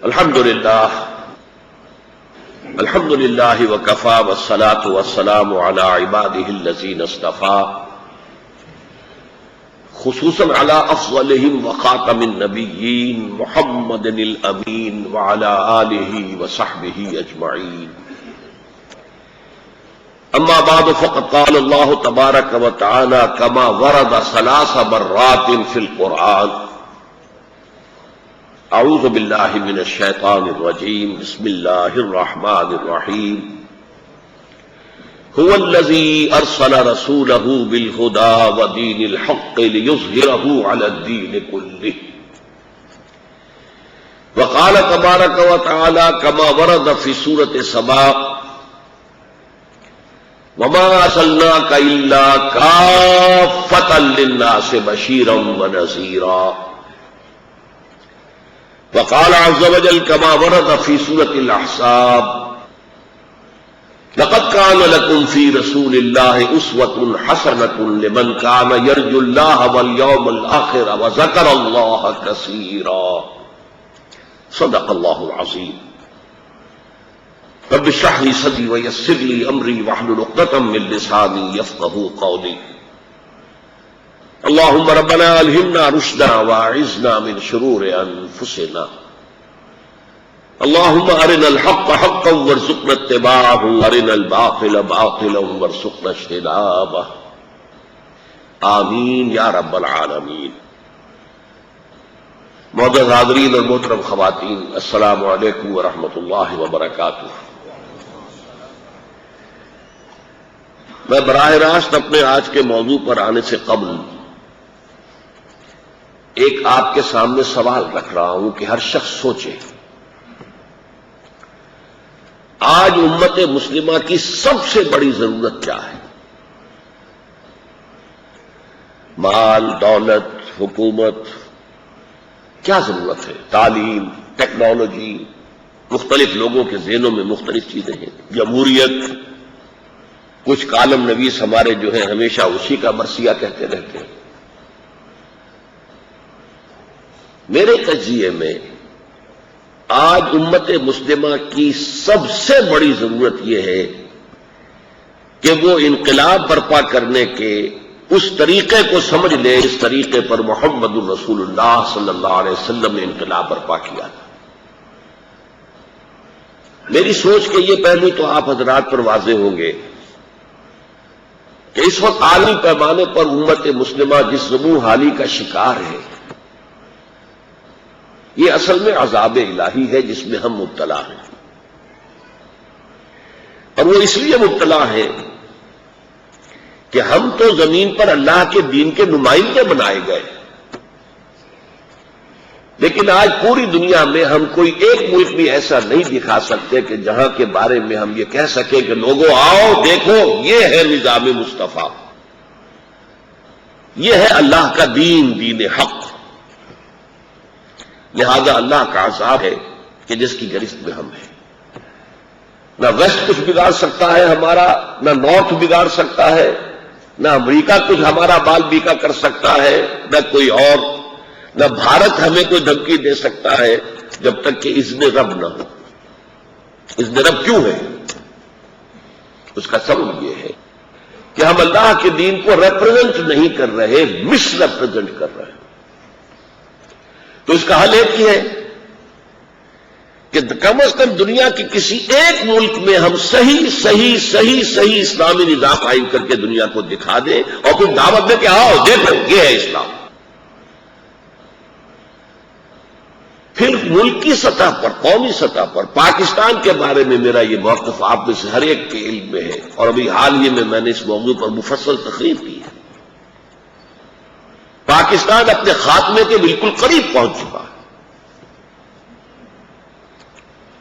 الحمد للہ وکفی والصلاة والسلام علی عباده الذین اصطفی خصوصاً علی افضلہم وخاتم النبیین محمد الامین وعلی آلہ وصحبہ اجمعین. اما بعد فقد قال اللہ تبارک وتعالی کما ورد 3 مرات فی القرآن. اعوذ باللہ من الشیطان الرجیم بسم اللہ الرحمن الرحیم. هو الذی ارسل رسولہ بالہدی ودین الحق لیظہرہ علی الدین کلہ. وقال تبارک وتعالی کما ورد فی سورۃ سبا وما ارسلناک الا کافۃ للناس بشیرا ونذیرا. وقال عز وجل كما ورد في سورة الأحزاب لقد كان لكم في رسول الله أسوة حسنة لمن كان يرجو الله واليوم الآخر وذكر الله كثيرا. صدق الله العظيم. رب اشرح لي صدري ويسر لي أمري واحلل عقدة من لساني يفقهوا قولي. اللهم ربنا الہمنا رشدنا واعذنا من شرور انفسنا. اللهم ارنا الحق حقا وارزقنا اتباعه وارنا الباطل باطلا وارزقنا اجتنابه. آمین یا رب العالمین. معزز حاضرین اور محترم خواتین، السلام علیکم ورحمۃ اللہ وبرکاتہ. میں براہ راست اپنے آج کے موضوع پر آنے سے قبل ایک آپ کے سامنے سوال رکھ رہا ہوں کہ ہر شخص سوچے، آج امت مسلمہ کی سب سے بڑی ضرورت کیا ہے؟ مال، دولت، حکومت، کیا ضرورت ہے؟ تعلیم، ٹیکنالوجی، مختلف لوگوں کے ذہنوں میں مختلف چیزیں ہیں. جمہوریت، کچھ کالم نویس ہمارے جو ہیں ہمیشہ اسی کا مرثیہ کہتے رہتے ہیں. میرے تجزیے میں آج امت مسلمہ کی سب سے بڑی ضرورت یہ ہے کہ وہ انقلاب برپا کرنے کے اس طریقے کو سمجھ لے جس طریقے پر محمد الرسول اللہ صلی اللہ علیہ وسلم نے انقلاب برپا کیا تھا. میری سوچ کے یہ پہلو تو آپ حضرات پر واضح ہوں گے کہ اس وقت عالمی پیمانے پر امت مسلمہ جس ذمو حالی کا شکار ہے، یہ اصل میں عذاب الہی ہے جس میں ہم مبتلا ہیں. اور وہ اس لیے مبتلا ہیں کہ ہم تو زمین پر اللہ کے دین کے نمائندے بنائے گئے، لیکن آج پوری دنیا میں ہم کوئی ایک ملک بھی ایسا نہیں دکھا سکتے کہ جہاں کے بارے میں ہم یہ کہہ سکیں کہ لوگوں آؤ دیکھو یہ ہے نظام مصطفیٰ، یہ ہے اللہ کا دین، دین حق. لہذا اللہ کا عذاب ہے کہ جس کی گرفت میں ہم ہیں. نہ ویسٹ کچھ بگاڑ سکتا ہے ہمارا، نہ نارتھ بگاڑ سکتا ہے، نہ امریکہ کچھ ہمارا بال بیکا کر سکتا ہے، نہ کوئی اور، نہ بھارت ہمیں کوئی دھمکی دے سکتا ہے جب تک کہ اذن رب نہ ہو. اذن رب کیوں ہے؟ اس کا سبب یہ ہے کہ ہم اللہ کے دین کو ریپرزینٹ نہیں کر رہے، مس ریپرزینٹ کر رہے ہیں. تو اس کا حل ایک ہی ہے کہ کم از کم دنیا کے کسی ایک ملک میں ہم صحیح اسلامی نظام قائم کر کے دنیا کو دکھا دیں اور پھر دعوت دے کہ آؤ دیکھو یہ ہے اسلام. پھر ملکی سطح پر، قومی سطح پر پاکستان کے بارے میں میرا یہ موقف آپ میں سے ہر ایک کے علم میں ہے، اور ابھی حال ہی میں نے اس موضوع پر مفصل تقریر کی ہے. پاکستان اپنے خاتمے کے بالکل قریب پہنچ چکا ہے.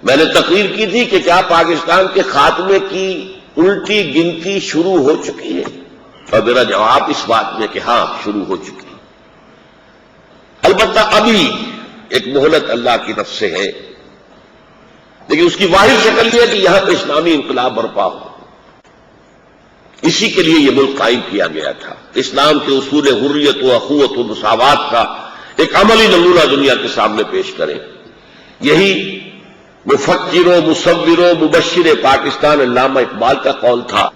میں نے تقریر کی تھی کہ کیا پاکستان کے خاتمے کی الٹی گنتی شروع ہو چکی ہے، اور میرا جواب اس بات میں کہ ہاں شروع ہو چکی ہے. البتہ ابھی ایک مہلت اللہ کی طرف سے ہے، لیکن اس کی واحد شکل یہ ہے کہ یہاں پہ اسلامی انقلاب برپا ہو. اسی کے لیے یہ ملک قائم کیا گیا تھا. اسلام کے اصول حریت و اخوت و مساوات کا ایک عملی نمونہ دنیا کے سامنے پیش کریں. یہی مفکر و مصور و مبشر پاکستان علامہ اقبال کا قول تھا،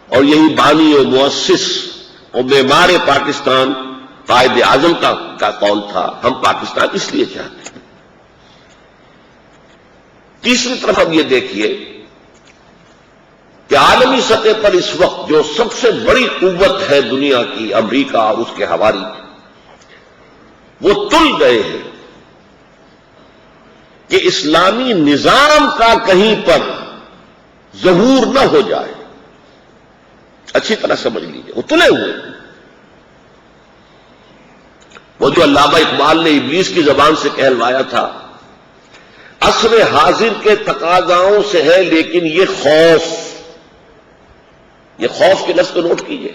اور یہی بانی و مؤسس اور معمار پاکستان قائد اعظم کا قول تھا، ہم پاکستان اس لیے چاہتے ہیں۔ تیسری طرف اب یہ دیکھیے کہ عالمی سطح پر اس وقت جو سب سے بڑی قوت ہے دنیا کی، امریکہ اور اس کے حواری، وہ تل گئے ہیں کہ اسلامی نظام کا کہیں پر ظہور نہ ہو جائے۔ اچھی طرح سمجھ لیجیے، وہ تلے ہوئے۔ وہ جو علامہ اقبال نے ابلیس کی زبان سے کہلوایا تھا، عصر حاضر کے تقاضاؤں سے ہے لیکن یہ خوف کے لفظ کو نوٹ کیجیے۔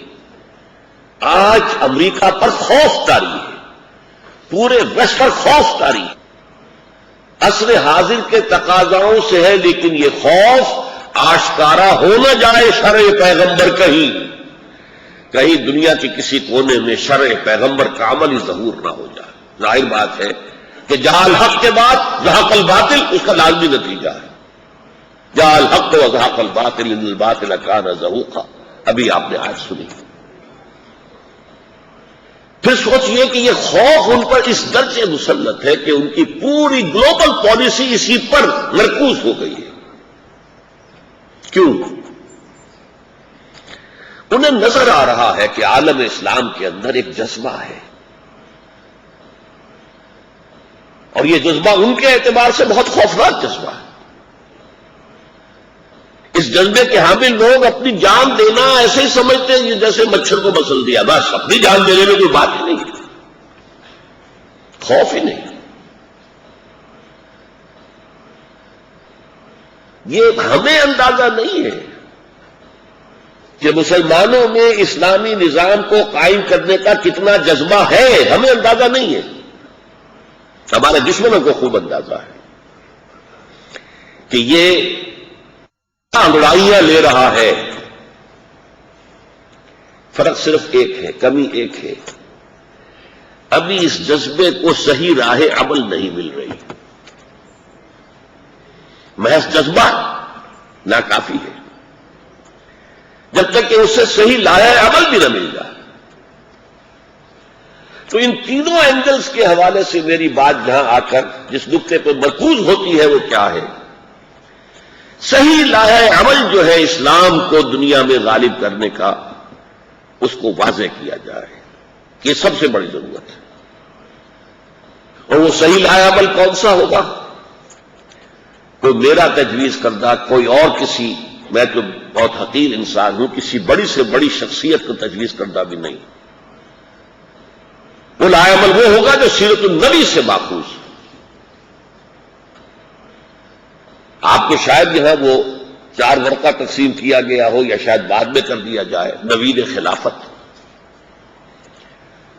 آج امریکہ پر خوف طاری ہے، پورے ویسٹ پر خوف طاری ہے۔ عصر حاضر کے تقاضاؤں سے ہے لیکن یہ خوف آشکارا ہو نہ جائے شرع پیغمبر کہیں دنیا کے کسی کونے میں شرع پیغمبر کا عملی ظہور نہ ہو جائے۔ ظاہر بات ہے کہ جہاں الحق کے بعد زہق الباطل، اس کا لازمی نتیجہ ہے جہاں الحق و زہق الباطل ان الباطل کان زہوقا، ابھی آپ نے آج سنی۔ پھر سوچئے کہ یہ خوف ان پر اس درجے مسلط ہے کہ ان کی پوری گلوبل پالیسی اسی پر مرکوز ہو گئی ہے۔ کیوں؟ انہیں نظر آ رہا ہے کہ عالم اسلام کے اندر ایک جذبہ ہے، اور یہ جذبہ ان کے اعتبار سے بہت خوفناک جذبہ ہے۔ اس جذبے کے حامل لوگ اپنی جان دینا ایسے ہی سمجھتے ہیں جیسے مچھر کو مسل دیا، بس اپنی جان دینے میں کوئی بات ہی نہیں، خوف ہی نہیں۔ یہ ہمیں اندازہ نہیں ہے کہ مسلمانوں میں اسلامی نظام کو قائم کرنے کا کتنا جذبہ ہے، ہمیں اندازہ نہیں ہے۔ ہمارے دشمنوں کو خوب اندازہ ہے کہ یہ لڑائیاں لے رہا ہے۔ فرق صرف ایک ہے، کمی ایک ہے، ابھی اس جذبے کو صحیح راہ عمل نہیں مل رہی۔ محض جذبہ ناکافی ہے جب تک کہ اس سے صحیح راہ عمل بھی نہ مل جائے۔ تو ان تینوں اینگلز کے حوالے سے میری بات جہاں آ کر جس نقطے پر مرکوز ہوتی ہے وہ کیا ہے؟ صحیح راہ عمل جو ہے اسلام کو دنیا میں غالب کرنے کا، اس کو واضح کیا جائے، یہ سب سے بڑی ضرورت ہے۔ اور وہ صحیح راہ عمل کون سا ہوگا؟ کوئی میرا تجویز کردہ، کوئی اور کسی، میں تو بہت حقیر انسان ہوں، کسی بڑی سے بڑی شخصیت کو تجویز کردہ بھی نہیں۔ وہ راہ عمل وہ ہوگا جو سیرت النبی سے ماخوذ۔ آپ کو شاید یہاں وہ 4 ورقہ تقسیم کیا گیا ہو، یا شاید بعد میں کر دیا جائے، نوید خلافت،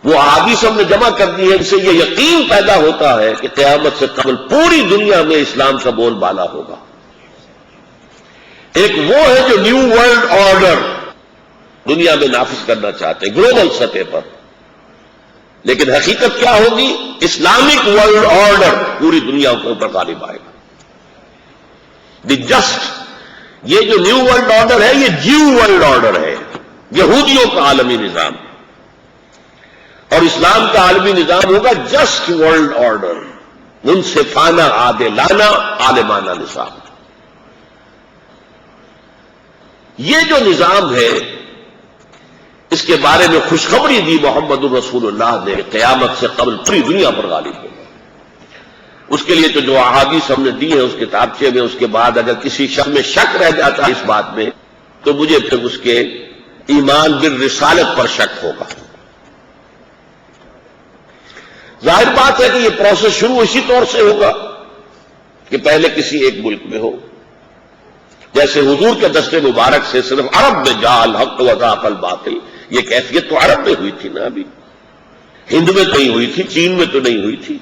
وہ احادیث ہم نے جمع کر دی ہے، جس سے یہ یقین پیدا ہوتا ہے کہ قیامت سے قبل پوری دنیا میں اسلام کا بول بالا ہوگا۔ ایک وہ ہے جو نیو ورلڈ آرڈر دنیا میں نافذ کرنا چاہتے ہیں گلوبل سطح پر، لیکن حقیقت کیا ہوگی؟ اسلامک ورلڈ آرڈر پوری دنیا کے اوپر غالب آئے گا۔ دی جسٹ، یہ جو نیو ورلڈ آرڈر ہے یہ جیو ورلڈ آرڈر ہے، یہودیوں کا عالمی نظام، اور اسلام کا عالمی نظام ہوگا جسٹ ورلڈ آرڈر، منصفانہ عادلانہ عالمانہ نظام۔ یہ جو نظام ہے اس کے بارے میں خوشخبری دی محمد الرسول اللہ نے، قیامت سے قبل پوری دنیا پر غالب ہوگا۔ اس کے لیے تو جو احادیث ہم نے دی ہیں اس کتابچے میں، اس کے بعد اگر کسی شخص میں شک رہ جاتا ہے اس بات میں تو مجھے پھر اس کے ایمان بالرسالت پر شک ہوگا۔ ظاہر بات ہے کہ یہ پروسیس شروع اسی طور سے ہوگا کہ پہلے کسی ایک ملک میں ہو، جیسے حضور کے دست مبارک سے صرف عرب میں جاء الحق وزهق الباطل، یہ کیفیت تو عرب میں ہوئی تھی نا، ابھی ہند میں تو نہیں ہوئی تھی، چین میں تو نہیں ہوئی تھی۔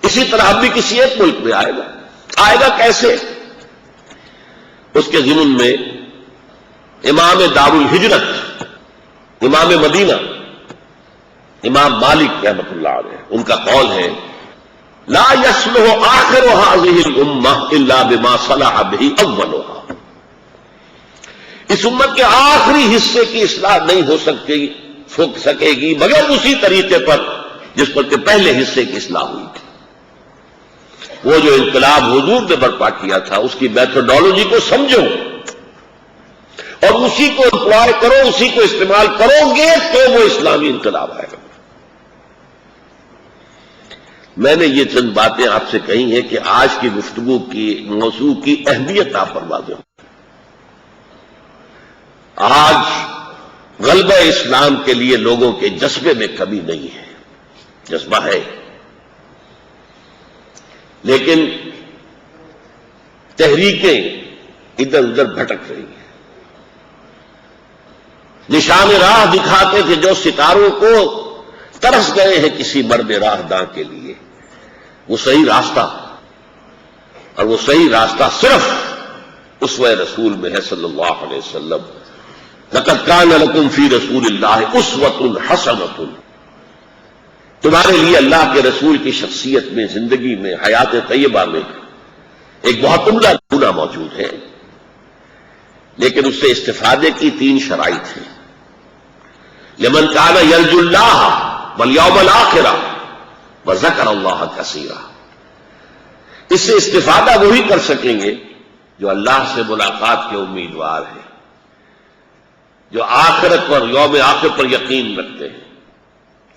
اسی طرح اب بھی کسی ایک ملک میں آئے گا کیسے؟ اس کے ضمن میں امام دار الہجرت، امام مدینہ، امام مالک رحمۃ اللہ علیہ، ان کا قول ہے لا يصلح آخر هذه الامة الا بما صلح به اولها، اس امت کے آخری حصے کی اصلاح نہیں ہو سکے گی مگر اسی طریقے پر جس پر کہ پہلے حصے کی اصلاح ہوئی تھی۔ وہ جو انقلاب حضور نے برپا کیا تھا اس کی میتھڈالوجی کو سمجھو اور اسی کو امپلائے کرو، اسی کو استعمال کرو گے تو وہ اسلامی انقلاب آئے گا۔ میں نے یہ چند باتیں آپ سے کہی ہیں کہ آج کی گفتگو کی موضوع کی اہمیت آپ پر واضح ہو۔ آج غلبہ اسلام کے لیے لوگوں کے جذبے میں کمی نہیں ہے، جذبہ ہے، لیکن تحریکیں ادھر ادھر بھٹک رہی ہیں۔ نشان راہ دکھاتے تھے جو ستاروں کو ترس گئے ہیں کسی مرد راہ داں کے لیے، وہ صحیح راستہ، اور وہ صحیح راستہ صرف اسوہ رسول میں ہے صلی اللہ علیہ وسلم۔ لقد کان لکم فی رسول اللہ اسوۃ حسنۃ، تمہارے لیے اللہ کے رسول کی شخصیت میں، زندگی میں، حیات طیبہ میں ایک بہت عمدہ نمونہ موجود ہے، لیکن اس سے استفادے کی 3 شرائط ہیں۔ لمن کان یرجو اللہ والیوم الآخر وذکر اللہ کثیرا، اس سے استفادہ وہی کر سکیں گے جو اللہ سے ملاقات کے امیدوار ہیں، جو آخرت پر، یوم آخر پر یقین رکھتے ہیں،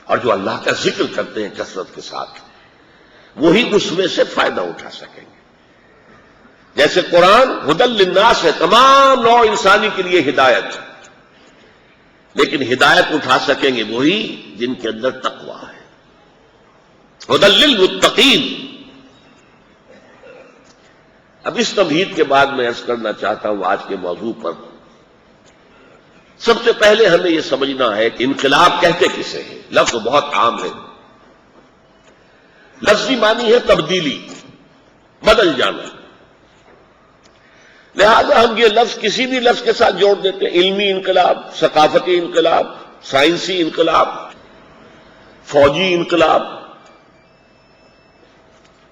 اور جو اللہ کا ذکر کرتے ہیں کثرت کے ساتھ، وہی اس میں سے فائدہ اٹھا سکیں گے۔ جیسے قرآن ہدی للناس ہے، تمام نوع انسانی کے لیے ہدایت، لیکن ہدایت اٹھا سکیں گے وہی جن کے اندر تقویٰ ہے۔ ہدی للمتقین۔ اب اس تمہید کے بعد میں عرض کرنا چاہتا ہوں آج کے موضوع پر، سب سے پہلے ہمیں یہ سمجھنا ہے کہ انقلاب کہتے کسے ہیں۔ لفظ بہت عام ہے، لفظی معنی ہے تبدیلی، بدل جانا، لہذا ہم یہ لفظ کسی بھی لفظ کے ساتھ جوڑ دیتے ہیں۔ علمی انقلاب، ثقافتی انقلاب، سائنسی انقلاب، فوجی انقلاب،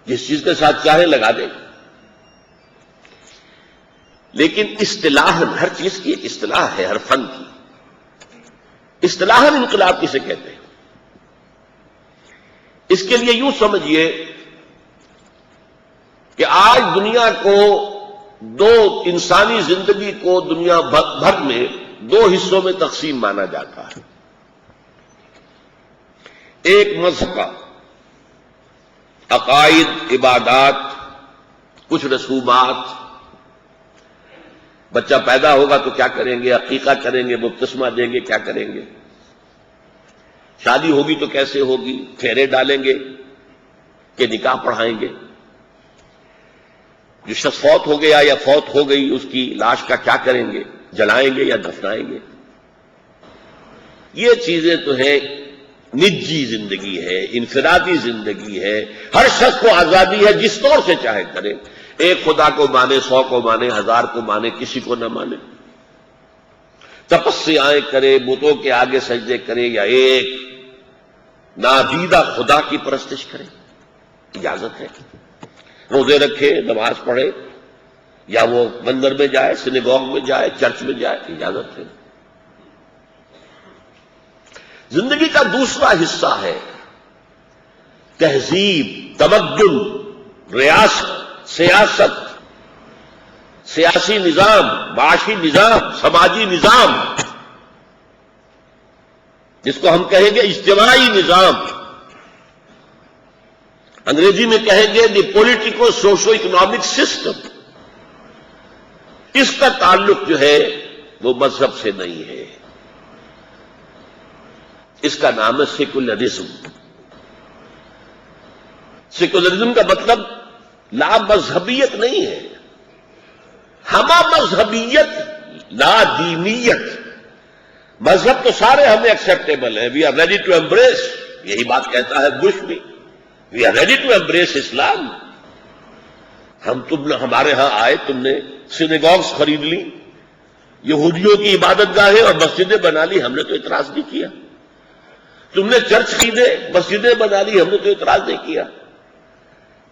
جس چیز کے ساتھ چاہے لگا دیں، لیکن اصطلاح، ہر چیز کی ایک اصطلاح ہے، ہر فن کی اصطلاح انقلاب کسے کہتے ہیں؟ اس کے لیے یوں سمجھیے کہ آج دنیا کو انسانی زندگی کو دنیا بھر میں 2 حصوں میں تقسیم مانا جاتا ہے۔ ایک مذہب کا، عقائد، عبادات، کچھ رسومات، بچہ پیدا ہوگا تو کیا کریں گے، عقیقہ کریں گے، بپتسمہ دیں گے، کیا کریں گے، شادی ہوگی تو کیسے ہوگی، پھیرے ڈالیں گے کہ نکاح پڑھائیں گے، جو شخص فوت ہو گیا یا فوت ہو گئی اس کی لاش کا کیا کریں گے، جلائیں گے یا دفنائیں گے۔ یہ چیزیں تو ہیں، نجی زندگی ہے، انفرادی زندگی ہے، ہر شخص کو آزادی ہے جس طور سے چاہے کرے، ایک خدا کو مانے، 100 کو مانے، 1000 کو مانے، کسی کو نہ مانے، تپسیائیں کرے، بتوں کے آگے سجدے کرے، یا ایک نادیدہ خدا کی پرستش کرے، اجازت ہے۔ روزے رکھے، نماز پڑھے، یا وہ مندر میں جائے، سینیگوگ میں جائے، چرچ میں جائے، اجازت ہے۔ زندگی کا دوسرا حصہ ہے تہذیب، تمدن، ریاست، سیاست، سیاسی نظام، معاشی نظام، سماجی نظام، جس کو ہم کہیں گے اجتماعی نظام، انگریزی میں کہیں گے دی پولیٹیکو سوشو اکنامک سسٹم۔ اس کا تعلق جو ہے وہ مذہب سے نہیں ہے، اس کا نام ہے سیکولرزم۔ سیکولرزم کا مطلب لا مذہبیت نہیں ہے، ہمہ مذہبیت، لا دینیت۔ مذہب تو سارے ہمیں ایکسیپٹیبل ہیں، we are ready to embrace, یہی بات کہتا ہے بش بھی، we are ready to embrace اسلام۔ تم نے ہمارے ہاں آئے، تم نے سینیگوگز خرید لی، یہودیوں کی عبادت گاہیں اور مسجدیں بنا لی، ہم نے تو اعتراض نہیں کیا۔ تم نے چرچ خریدے، مسجدیں بنا لی، ہم نے تو اعتراض نہیں کیا۔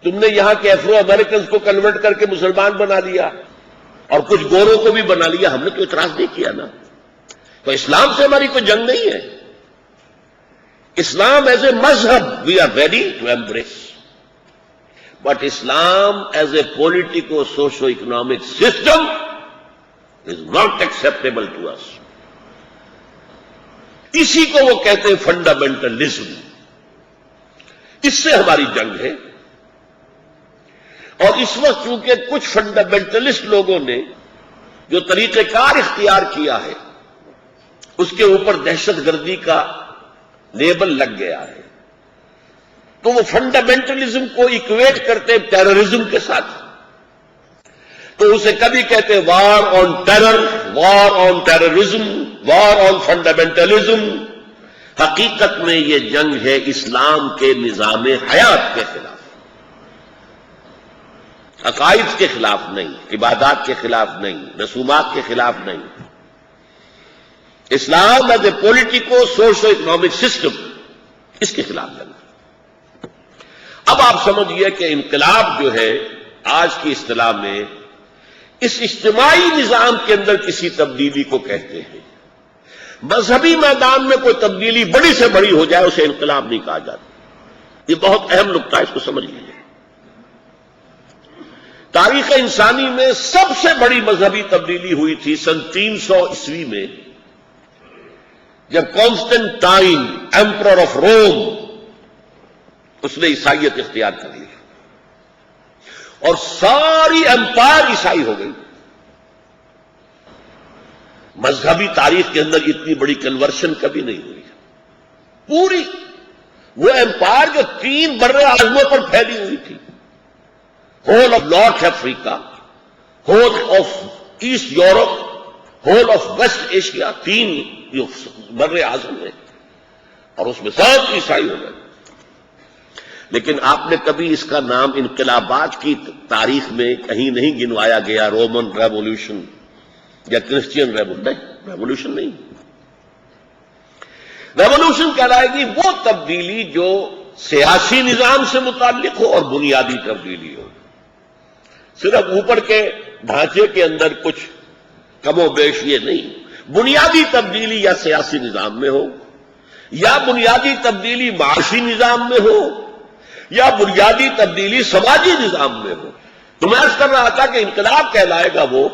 تم نے یہاں کے افرو امریکنز کو کنورٹ کر کے مسلمان بنا لیا اور کچھ گوروں کو بھی بنا لیا. ہم نے تو اعتراض نہیں کیا نا. تو اسلام سے ہماری کوئی جنگ نہیں ہے. اسلام ایز اے مذہب we are ready to embrace, but اسلام as a politico socio economic system is not acceptable to us. اسی کو وہ کہتے ہیں فنڈامنٹلزم. اس سے ہماری جنگ ہے. اور اس وقت چونکہ کچھ فنڈامنٹلسٹ لوگوں نے جو طریقہ کار اختیار کیا ہے اس کے اوپر دہشت گردی کا لیبل لگ گیا ہے, تو وہ فنڈامنٹلزم کو ایکویٹ کرتے ہیں ٹیررزم کے ساتھ. تو اسے کبھی کہتے ہیں war on terror, war on terrorism, war on fundamentalism. حقیقت میں یہ جنگ ہے اسلام کے نظام حیات کے خلاف, عقائد کے خلاف نہیں, عبادات کے خلاف نہیں, رسومات کے خلاف نہیں. Islam as a politico socio economic system, اس کے خلاف جنگ. اب آپ سمجھیے کہ انقلاب جو ہے آج کی اصطلاح میں اس اجتماعی نظام کے اندر کسی تبدیلی کو کہتے ہیں. مذہبی میدان میں کوئی تبدیلی بڑی سے بڑی ہو جائے اسے انقلاب نہیں کہا جاتا. یہ بہت اہم نقطہ ہے, اس کو سمجھ لیجیے. تاریخ انسانی میں سب سے بڑی مذہبی تبدیلی ہوئی تھی سن 300 عیسوی میں, جب کانسٹنٹائن ایمپرر آف روم اس نے عیسائیت اختیار کر لی اور ساری امپائر عیسائی ہو گئی. مذہبی تاریخ کے اندر اتنی بڑی کنورشن کبھی نہیں ہوئی. پوری وہ امپائر جو 3 بر اعظموں پر پھیلی ہوئی تھی, whole of North Africa, whole of East Europe, whole of West Asia, 3 جو بر اعظم ہیں, اور اس میں سب عیسائی ہو گئے. لیکن آپ نے کبھی اس کا نام انقلابات کی تاریخ میں کہیں نہیں گنوایا گیا, رومن ریولیوشن یا کرسچین ریولیوشن نہیں. ریولیوشن کہلائے گی وہ تبدیلی جو سیاسی نظام سے متعلق ہو اور بنیادی تبدیلی ہو. صرف اوپر کے ڈھانچے کے اندر کچھ کم و بیش یہ نہیں. بنیادی تبدیلی یا سیاسی نظام میں ہو, یا بنیادی تبدیلی معاشی نظام میں ہو, یا بنیادی تبدیلی سماجی نظام میں ہو. تو میں عرض کر رہا تھا کہ انقلاب کہلائے گا وہ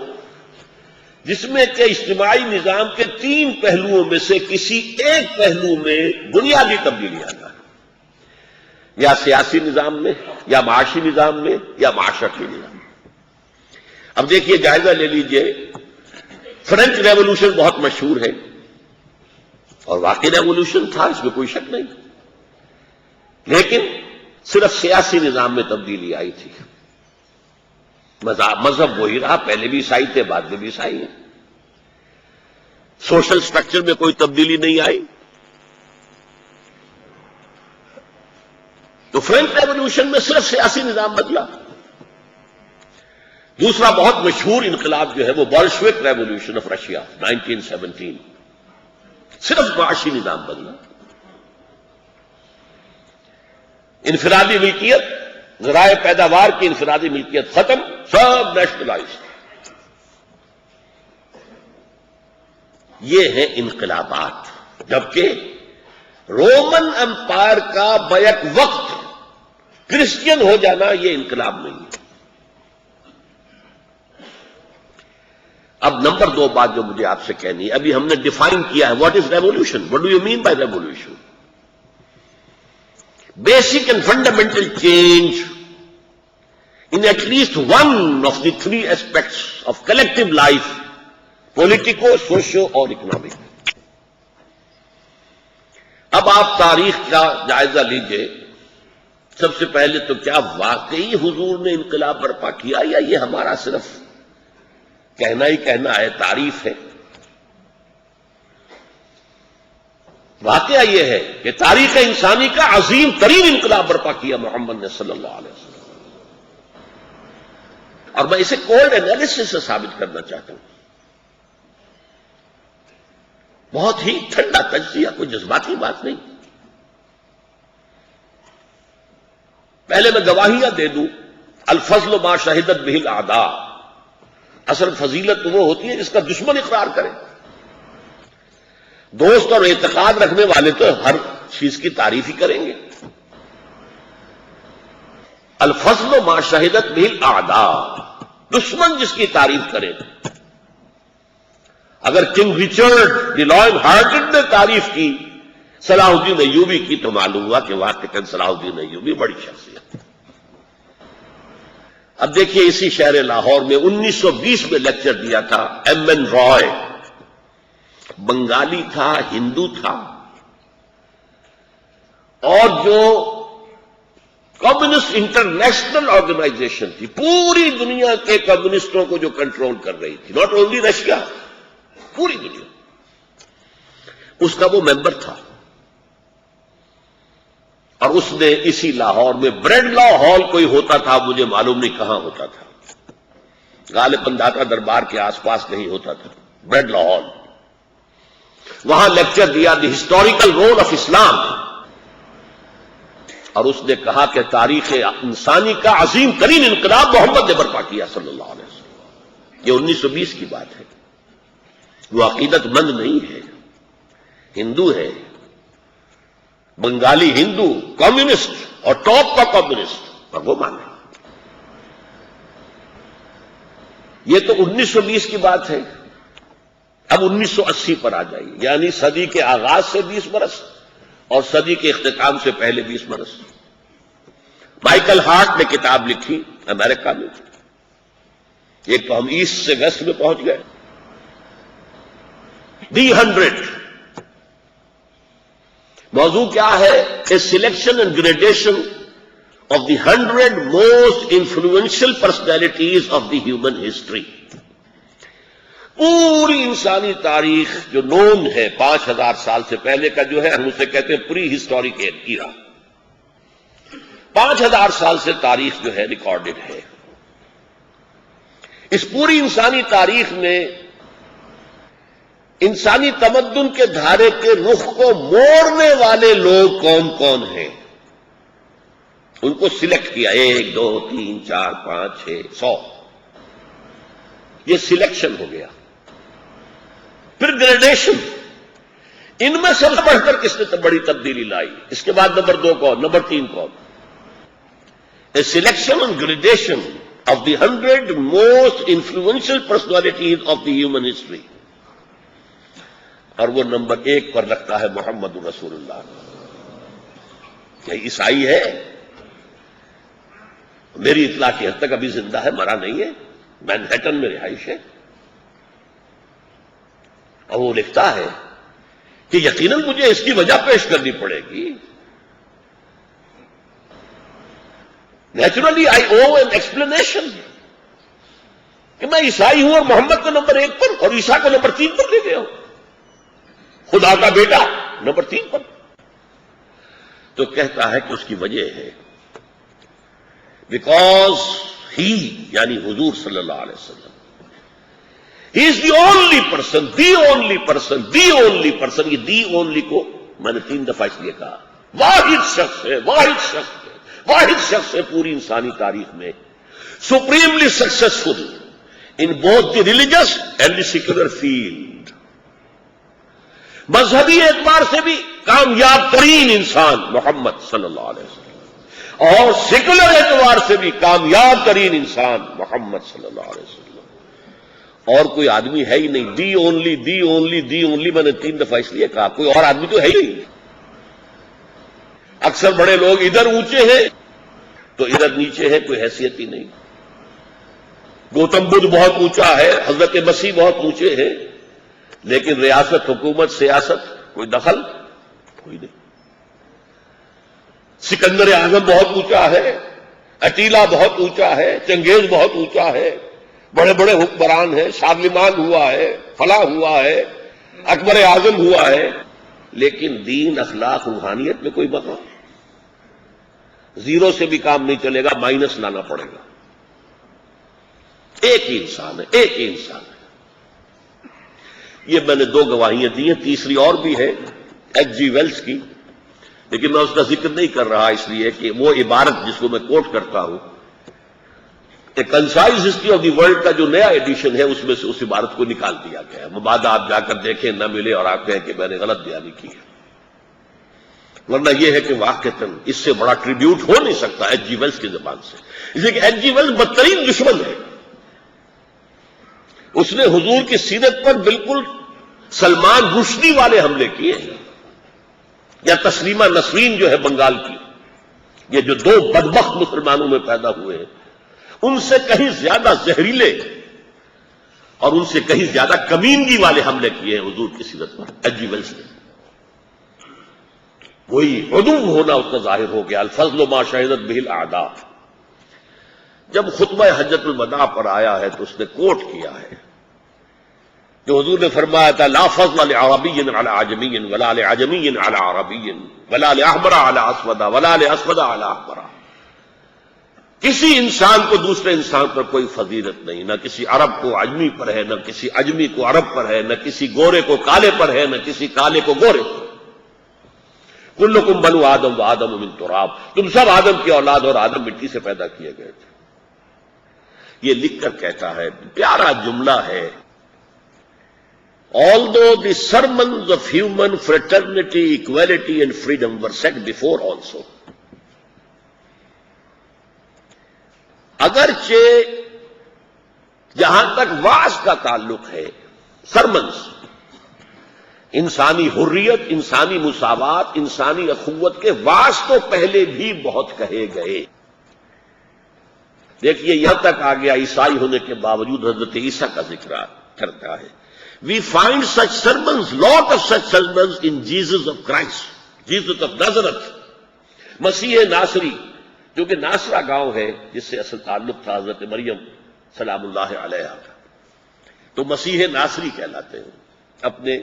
جس میں کہ اجتماعی نظام کے 3 پہلوؤں میں سے کسی ایک پہلو میں بنیادی تبدیلی آنا ہے, یا سیاسی نظام میں, یا معاشی نظام میں, یا معاشرتی نظام میں. اب دیکھیے, جائزہ لے لیجئے. فرینچ ریولوشن بہت مشہور ہے اور واقعی ریولوشن تھا, اس میں کوئی شک نہیں, لیکن صرف سیاسی نظام میں تبدیلی آئی تھی. مذہب وہی رہا, پہلے بھی عیسائی تھے, بعد میں بھی عیسائی ہیں. سوشل سٹرکچر میں کوئی تبدیلی نہیں آئی. تو فرینچ ریولوشن میں صرف سیاسی نظام بدلا. دوسرا بہت مشہور انقلاب جو ہے وہ بولشوک ریولوشن آف رشیا 1917, صرف معاشی نظام بدلا. انفرادی ملکیت, ذرائع پیداوار کی انفرادی ملکیت ختم, سب نیشنلائز. یہ ہیں انقلابات. جبکہ رومن امپائر کا بیک وقت کرسچین ہو جانا یہ انقلاب نہیں ہے. اب نمبر 2 بات جو مجھے آپ سے کہنی ہے, ابھی ہم نے ڈیفائن کیا ہے what is revolution, what do you mean by revolution. Basic and fundamental change in at least one of the 3 aspects of collective life, politico, socio اور economic. اب آپ تاریخ کا جائزہ لیجئے. سب سے پہلے تو کیا واقعی حضور نے انقلاب برپا کیا, یا یہ ہمارا صرف کہنا ہی کہنا ہے, تعریف ہے. واقعہ یہ ہے کہ تاریخ انسانی کا عظیم ترین انقلاب برپا کیا محمد نے صلی اللہ علیہ وسلم. اور میں اسے کولڈ انالیسس سے ثابت کرنا چاہتا ہوں. بہت ہی ٹھنڈا تجزیہ, کوئی جذباتی بات نہیں. پہلے میں گواہیاں دے دوں، الفضل ما شہدت بہ الاعداء، اصل فضیلت وہ ہوتی ہے جس کا دشمن اقرار کرے. دوست اور اعتقاد رکھنے والے تو ہر چیز کی تعریف ہی کریں گے. الفضل ما شہدت بہ الاعداء، دشمن جس کی تعریف کرے. اگر کنگ رچرڈ دی لائن ہارٹڈ نے تعریف کی صلاح الدین ایوبی کی تو معلوم ہوا کہ واقعتاً صلاح الدین ایوبی بڑی شخصیت. اب دیکھیے اسی شہر لاہور میں 1920 میں لیکچر دیا تھا ایم این رائے، بنگالی تھا، ہندو تھا، اور جو کمیونسٹ انٹرنیشنل آرگنائزیشن تھی، پوری دنیا کے کمیونسٹوں کو جو کنٹرول کر رہی تھی، ناٹ اونلی رشیا، پوری دنیا، اس کا وہ ممبر تھا. اور اس نے اسی لاہور میں بریڈ لا ہال کوئی ہوتا تھا، مجھے معلوم نہیں کہاں ہوتا تھا، غالباً داتا دربار کے آس پاس نہیں ہوتا تھا، بریڈ لا ہال، وہاں لیکچر دیا دی ہسٹوریکل رول آف اسلام. اور اس نے کہا کہ تاریخ انسانی کا عظیم ترین انقلاب محمد نے برپا کیا صلی اللہ علیہ وسلم. یہ 1920 کی بات ہے. وہ عقیدت مند نہیں ہے، ہندو ہے، بنگالی ہندو، کمیونسٹ اور ٹاپ کا کمیونسٹ، اور وہ مانے. یہ تو 1920 کی بات ہے. اب 1980 پر آ جائیے، یعنی صدی کے آغاز سے 20 برس اور صدی کے اختتام سے پہلے 20 برس. مائیکل ہارٹ نے کتاب لکھی امریکہ میں. ایک تو ہم ایسٹ سے ویسٹ میں پہنچ گئے. دی 100 موضوع کیا ہے؟ A selection and gradation of the 100 most influential personalities of the human history. پوری انسانی تاریخ جو نون ہے 5000 سال سے پہلے کا جو ہے، ہم اسے کہتے ہیں پری ہسٹورک ایرا. 5000 سال سے تاریخ جو ہے ریکارڈڈ ہے. اس پوری انسانی تاریخ میں انسانی تمدن کے دھارے کے رخ کو موڑنے والے لوگ کون کون ہیں، ان کو سلیکٹ کیا. 1 2 3 4 5 6 100. یہ سلیکشن ہو گیا. پھر گریڈیشن، ان میں سب سے بڑھ کر کس نے بڑی تبدیلی لائی. اس کے بعد نمبر 2 کون، نمبر 3 کون. A selection and gradation of the 100 most influential personalities of the human history. اور وہ نمبر 1 پر رکھتا ہے محمد رسول اللہ. یہ عیسائی ہے، میری اطلاع کی حد تک ابھی زندہ ہے، مرا نہیں ہے، مینہٹن میں رہائش ہے. اور وہ لکھتا ہے کہ یقیناً مجھے اس کی وجہ پیش کرنی پڑے گی. Naturally I O an explanation کہ میں عیسائی ہوں اور محمد کو نمبر 1 پر اور عیسیٰ کو نمبر 3 پر لے گیا ہوں، خدا کا بیٹا نمبر 3 پر. تو کہتا ہے کہ اس کی وجہ ہے بیکاز ہی، یعنی حضور صلی اللہ علیہ وسلم، he is the only person, the only person, the only person. یہ دی اونلی کو میں نے 3 دفعہ اس لیے کہا، واحد شخص ہے، واحد شخص ہے، واحد شخص ہے پوری انسانی تاریخ میں supremely successful in both the religious and the secular field. مذہبی اعتبار سے بھی کامیاب ترین انسان محمد صلی اللہ علیہ وسلم، اور سیکولر اعتبار سے بھی کامیاب ترین انسان محمد صلی اللہ علیہ وسلم. اور کوئی آدمی ہے ہی نہیں. The only, the only, the only میں نے 3 دفعہ اس لیے کہا، کوئی اور آدمی تو ہے ہی نہیں. اکثر بڑے لوگ ادھر اونچے ہیں تو ادھر نیچے ہے، کوئی حیثیت ہی نہیں. گوتم بدھ بہت اونچا ہے، حضرت مسیح بہت اونچے ہیں، لیکن ریاست، حکومت، سیاست کوئی دخل کوئی نہیں. سکندر اعظم بہت اونچا ہے، اٹیلا بہت اونچا ہے، چنگیز بہت اونچا ہے، بڑے بڑے حکمران ہیں، شارلمان ہوا ہے، فلاں ہوا ہے، اکبر اعظم ہوا ہے، لیکن دین، اخلاق، روحانیت میں کوئی مقام. زیرو سے بھی کام نہیں چلے گا، مائنس لانا پڑے گا. ایک ہی انسان ہے، ایک ہی انسان ہے. یہ میں نے 2 گواہیاں دی ہیں، تیسری اور بھی ہے ایچ جی ویلس کی. لیکن میں اس کا ذکر نہیں کر رہا اس لیے کہ وہ عبارت جس کو میں کوٹ کرتا ہوں، a concise history of the world کا جو نیا ایڈیشن ہے اس میں سے اس عبارت کو نکال دیا گیا ہے، مبادا آپ جا کر دیکھیں نہ ملے اور آپ کہیں کہ میں نے غلط بیانی کی ہے، ورنہ یہ ہے کہ واقعتاً اس سے بڑا ٹریبیوٹ ہو نہیں سکتا ایچ جی ویلز کی زبان سے، اس لیے کہ ایچ جی ویلز بدترین دشمن ہے، اس نے حضور کی سیرت پر بالکل سلمان رشدی والے حملے کیے ہیں، یا تسلیمہ نسرین جو ہے بنگال کی، یہ جو دو بدبخت مسلمانوں میں پیدا ہوئے ہیں، ان سے کہیں زیادہ زہریلے اور ان سے کہیں زیادہ کمینگی والے حملے کیے ہیں حضور کی سیرت پر ایچ جی ویلز نے۔ وہی عدو ہونا اس کا ظاہر ہو گیا، الفضل ما شہدت بہ الاعداء۔ جب خطبہ حجۃ الوداع پر آیا ہے تو اس نے کوٹ کیا ہے جو حضور نے فرمایا تھا، لا فضل لعربی علی عجمی ولا لعجمی علی عربی ولا لاحمر علی اسود ولا لاسود علی احمر۔ کسی انسان کو دوسرے انسان پر کوئی فضیلت نہیں، نہ کسی عرب کو عجمی پر ہے، نہ کسی عجمی کو عرب پر ہے، نہ کسی گورے کو کالے پر ہے، نہ کسی کالے کو گورے پر۔ کلکم بنو آدم و آدم من تراب، تم سب آدم کی اولاد اور آدم مٹی سے پیدا کیے گئے تھے۔ یہ لکھ کر کہتا ہے، پیارا جملہ ہے، although the sermons of human fraternity, equality and freedom were said before also، اگرچہ جہاں تک وعظ کا تعلق ہے، سرمنز، انسانی حریت، انسانی مساوات، انسانی اخوت کے وعظ تو پہلے بھی بہت کہے گئے۔ دیکھیے یہاں تک آ گیا عیسائی ہونے کے باوجود حضرت عیسیٰ کا ذکر کرتا ہے۔ We find such sermons, lot of such sermons in Jesus of Christ, Jesus of Nazareth، مسیح ناصری، جو کہ ناصرہ گاؤں ہے جس سے اصل تعلق تھا حضرت مریم سلام اللہ علیہا کا، تو مسیح ناصری کہلاتے ہیں اپنے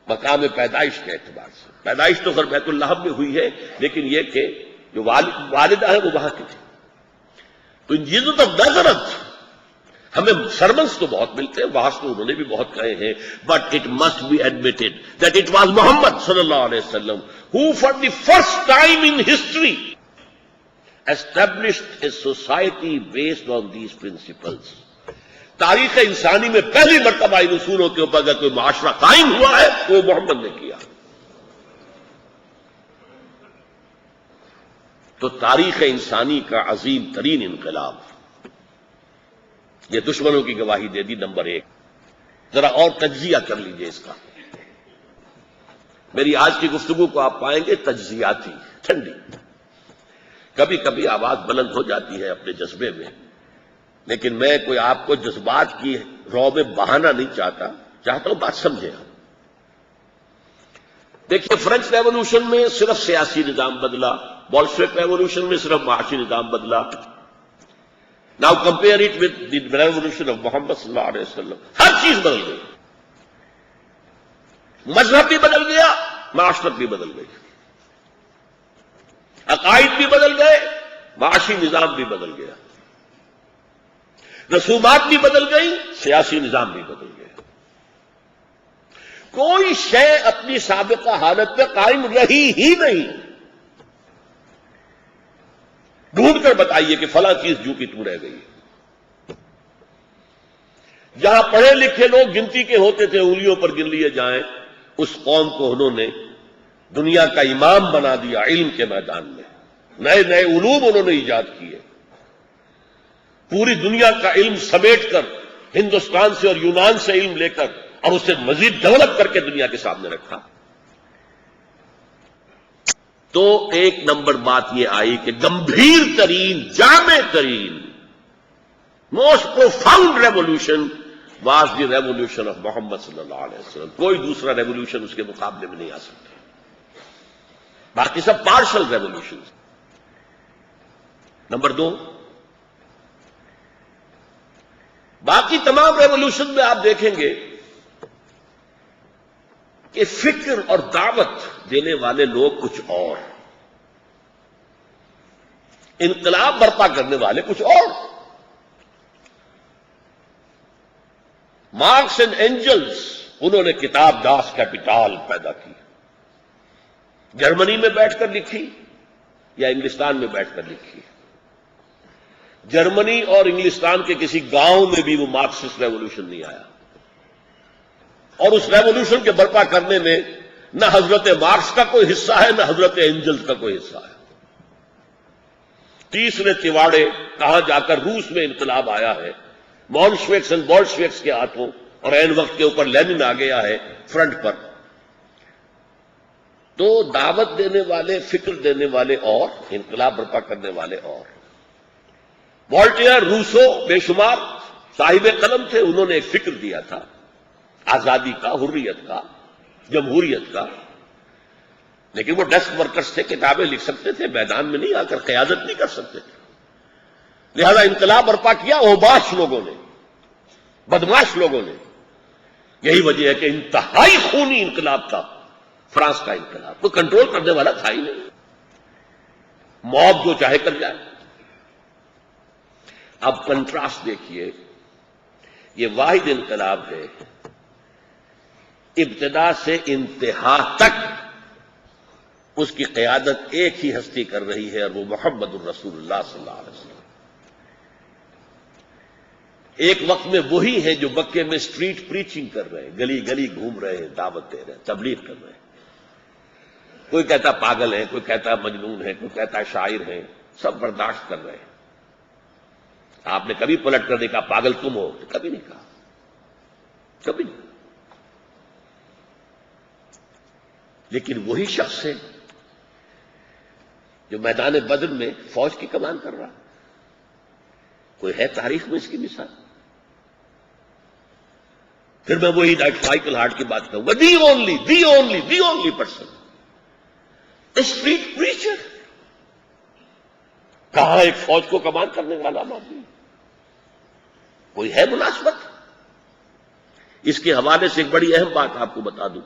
مقام پیدائش کے اعتبار سے۔ پیدائش تو خیر بیت اللہ میں ہوئی ہے، لیکن یہ کہ جو والدہ ہے وہ وہاں کی تھی۔ تو ان جیزس آف نازرتھ ہمیں سرمنس تو بہت ملتے ہیں، وعظ تو انہوں نے بھی بہت کہے ہیں، but it must be admitted that it was Muhammad صلی اللہ علیہ وسلم who for the first time in history established a society based on these principles۔ تاریخ انسانی میں پہلی مرتبہ ان اصولوں کے اوپر اگر کوئی معاشرہ قائم ہوا ہے تو وہ محمد نے کیا۔ تو تاریخ انسانی کا عظیم ترین انقلاب، یہ دشمنوں کی گواہی دے دی۔ نمبر ایک، ذرا اور تجزیہ کر لیجئے اس کا۔ میری آج کی گفتگو کو آپ پائیں گے تجزیاتی، ٹھنڈی، کبھی کبھی آواز بلند ہو جاتی ہے اپنے جذبے میں، لیکن میں کوئی آپ کو جذبات کی رو میں بہانا نہیں چاہتا ہوں بات سمجھے آپ۔ دیکھیے فرینچ ریولوشن میں صرف سیاسی نظام بدلا، بولشوک ریولوشن میں صرف معاشی نظام بدلا۔ Now compare it with the revolution of Muhammad صلی اللہ علیہ وسلم، ہر چیز بدل گئی، مذہب بھی بدل گیا، معاشرت بھی بدل گئی، عقائد بھی بدل گئے، معاشی نظام بھی بدل گیا، رسومات بھی بدل گئی، سیاسی نظام بھی بدل گیا۔ کوئی شے اپنی سابقہ حالت پہ قائم رہی ہی نہیں۔ ڈھونڈ کر بتائیے کہ فلاں چیز جو کی تو رہ گئی۔ جہاں پڑھے لکھے لوگ گنتی کے ہوتے تھے، انگلیوں پر گن لیے جائیں، اس قوم کو انہوں نے دنیا کا امام بنا دیا علم کے میدان میں۔ نئے نئے علوم انہوں نے ایجاد کیے، پوری دنیا کا علم سمیٹ کر، ہندوستان سے اور یونان سے علم لے کر اور اسے مزید ڈیولپ کر کے دنیا کے سامنے رکھا۔ تو ایک نمبر بات یہ آئی کہ گمبھیر ترین، جامع ترین، most profound revolution was the revolution of Muhammad صلی اللہ علیہ وسلم۔ کوئی دوسرا ریولوشن اس کے مقابلے میں نہیں آ سکتا، باقی سب پارشل ریولوشن۔ نمبر دو، باقی تمام ریولوشن میں آپ دیکھیں گے کہ فکر اور دعوت دینے والے لوگ کچھ اور، انقلاب برپا کرنے والے کچھ اور۔ مارکس اینڈ اینجلز، انہوں نے کتاب ڈاس کیپیٹال پیدا کی، جرمنی میں بیٹھ کر لکھی یا انگلستان میں بیٹھ کر لکھی؟ جرمنی اور انگلستان کے کسی گاؤں میں بھی وہ مارکسسٹ ریولوشن نہیں آیا، اور اس ریولوشن کے برپا کرنے میں نہ حضرت مارکس کا کوئی حصہ ہے، نہ حضرت اینجلز کا کوئی حصہ ہے۔ تیسرے تیواڑے کہاں جا کر روس میں انقلاب آیا ہے مونشویکس اور بولشویکس کے ہاتھوں، اور عین وقت کے اوپر لینن آ گیا ہے فرنٹ پر۔ تو دعوت دینے والے، فکر دینے والے اور انقلاب برپا کرنے والے اور۔ والٹیئر، روسو بے شمار صاحب قلم تھے، انہوں نے ایک فکر دیا تھا آزادی کا، حریت کا، جمہوریت کا، لیکن وہ ڈیسک ورکرز تھے، کتابیں لکھ سکتے تھے، میدان میں نہیں آ کر قیادت نہیں کر سکتے تھے۔ لہذا انقلاب برپا کیا اوباش لوگوں نے، بدماش لوگوں نے۔ یہی وجہ ہے کہ انتہائی خونی انقلاب تھا فرانس کا انقلاب، کوئی کنٹرول کرنے والا تھا ہی نہیں، موب جو چاہے کر جائے۔ اب کنٹراسٹ دیکھیے، یہ واحد انقلاب ہے ابتدا سے انتہا تک اس کی قیادت ایک ہی ہستی کر رہی ہے، اور وہ محمد الرسول اللہ صلی اللہ علیہ وسلم۔ ایک وقت میں وہی ہیں جو مکے میں اسٹریٹ پریچنگ کر رہے ہیں، گلی گلی گھوم رہے ہیں، دعوت دے رہے ہیں، تبلیغ کر رہے ہیں۔ کوئی کہتا پاگل ہے، کوئی کہتا مجنون ہے، کوئی کہتا شاعر ہے، سب برداشت کر رہے ہیں۔ آپ نے کبھی پلٹ کر دیکھا پاگل تم ہو؟ کبھی نہیں کہا، کبھی نہیں۔ لیکن وہی شخص ہے جو میدان بدر میں فوج کی کمان کر رہا، کوئی ہے تاریخ میں اس کی مثال؟ پھر میں وہی مائیکل ہارٹ کی بات کروں گا، the only person, street preacher. کہاں ایک فوج کو کمان کرنے والا آدمی؟ کوئی ہے مناسبت؟ اس کے حوالے سے ایک بڑی اہم بات آپ کو بتا دوں۔